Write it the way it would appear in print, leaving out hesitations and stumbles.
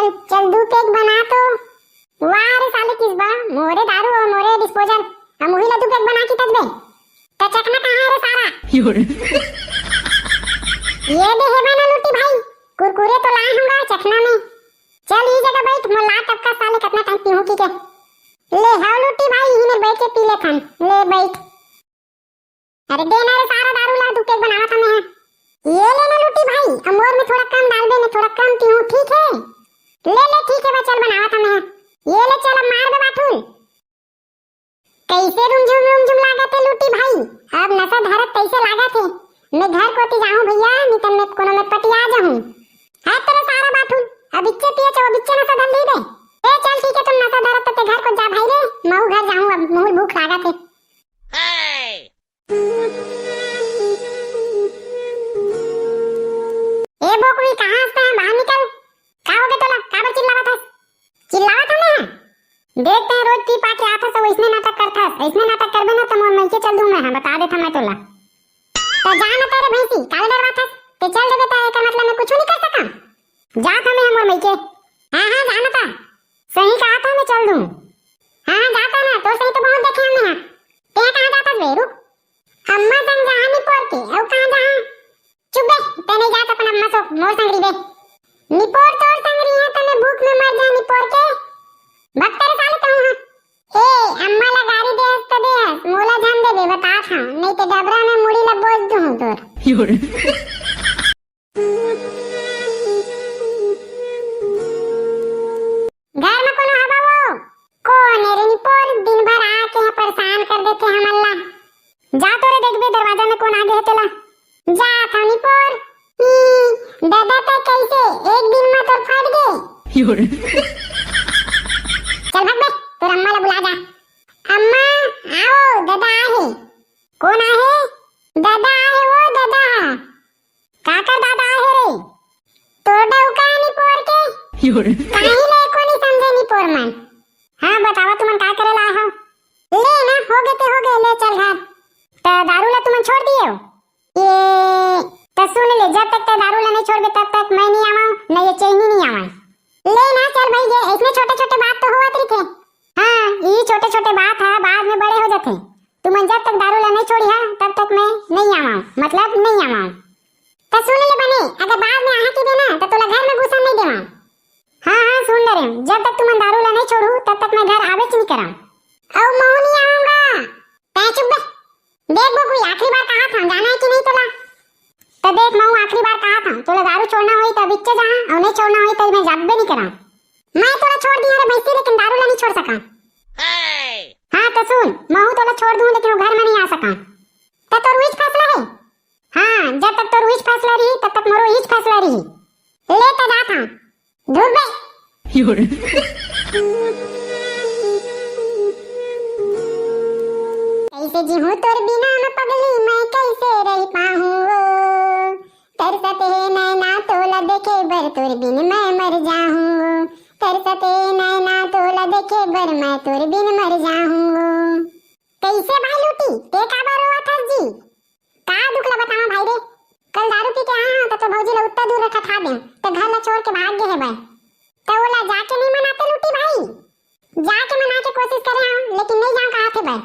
चल चल दू पेग बना तो। वाह रे साले किसबा मोरे दारू और मोरे डिस्पोजल हम वही ला दू पेग बना की तजबे त चखना कहां है रे सारा ये दे है बना लूटी भाई कुरकुरे तो लाए होगा चखना में। चल ये जगह बैठ मोला टपका साले कितना टाइम पीहू की के ले हाउ लूटी भाई इने बैठ के पी ले थन ले बैठ। अरे देना रे सारा दारू ला दू पेग बनावा था मैं ये लेना लूटी भाई अमोर में थोड़ा कम डाल दे मैं थोड़ा कम पीहू ठीक है ले ले ठीक है बा चल बनावा था मैं ये ले चल मार दे बाठूल कैसे रुमझुम लागत है लूटी भाई अब नशा धारत कैसे लागत है मैं घर कोती जाऊं भैया नितन में कोनो में पटिया जाऊं है तेरे सारा बाठूल अब इच्चे पिए चो बिच्चे नशा धर ली दे ए चल ठीक है तुम नशा धारत ते घर को जा भाई रे मऊ घर जाऊं अब मुंह भूख लागत है। ए बोकुई कहां से है बाहर निकल का हो गया तोला का चिल्लावत है चिल्लावत है ना देखते हैं रोज पी पाके आता सब इसने नाटक करता है इसने नाटक करबे ना तो मोर मईके चल दूं मैं बता देता मैं तोला तो जा ना तेरे भैंसी काल डरवा था ते चल दे बेटा का मतलब मैं कुछ नहीं कर सका जा था मैं मोर मईके हां हां जाना था सही कहा था मैं चल दूं हां जाता ना तो सही तो बहुत देखे हमने ते कहां जाता बे रुक अम्मा संग जहानी पोर के औ कहां जा चुप बे ते नहीं जाता अपन अम्मा सो मोर संगरी बे निपोर तोर संगरी है तने भूख में मर जा निपोर के भक्तर साले तो हां ए अम्मा ला गाड़ी दे तो दे मोला जान दे बे बता था नहीं तो डबरा में मुड़ी ला बोझ दूं तोर घर में कोनो हवा वो कौन है रे निपोर दिन भर आके है परेशान कर देते हैं हमल्ला जा तोरे देख बे दरवाजा में कौन आगे है तेला जा था निपोर दादा तो कैसे एक दिन में तो फट गए चल भाग बे तोर अम्मा ला बुला जा अम्मा आओ दादा आहे कौन आहे दादा आहे वो दादा काका दादा आहे रे तोर डौका निपोर के काहे ले कोनी समझे निपोर मन हां बतावा तुमन का करे ला हो ले ना हो गए ले चल घर त दारू ला तुमन छोड़ दियो ये तो सुन ले जब तक ते दारू ला नहीं छोड़ दे तब तक मैं नहीं आवा नहीं ये चैनी नहीं आवा ले ना चल भाई ये इसमें छोटे-छोटे बात तो हुआ तरीके हां ये छोटे-छोटे बात है बाद में बड़े हो जाते तुम जब तक दारू ला नहीं छोड़ी है तब तक मैं नहीं आवा मतलब नहीं आवा तो सुन ले बने अगर बाद में आहा की देना तो तोला घर में घुसन नहीं देवा हां हां सुन ले जब तक तुम दारू ला नहीं छोड़ू तब तक मैं घर आवे नहीं करा औ मैं नहीं आऊंगा तै चुप बे देख वो कोई आखिरी बार कहा था जाना है कि नहीं तोला तो देख मैं आखिरी बार कहा था तोला दारू छोड़ना होई तो बिच्चे जा और नहीं छोड़ना होई तो मैं जब भी नहीं करा मैं तोला छोड़ दिया रे भैंसी लेकिन दारू ला नहीं छोड़ सका हां तो सुन मैं तोला छोड़ दूं लेकिन घर में नहीं आ सका तो तोर विच फैसला है हां जब तक तोर विच फैसला रही तब तक मोरो विच फैसला रही ले तो जा था धूप बे कैसे जीऊं तोर बिना मैं पगली मैं कैसे रह पाऊं तरसते नैना तोला देखे बर तोर बिन मैं मर जाऊं तरसते नैना तोला देखे बर मैं तोर बिन मर जाऊं कैसे भाई लूटी ते का बार हुआ था जी का दुखला बतावा भाई रे कल दारू पी के आया तो भौजी ला उत्ता दूर रखा था दे तो घर ला छोड़ के भाग गए है भाई तो ओला जाके नहीं मनाते लूटी भाई जाके मना के कोशिश करे लेकिन नहीं जाऊं कहा थे भाई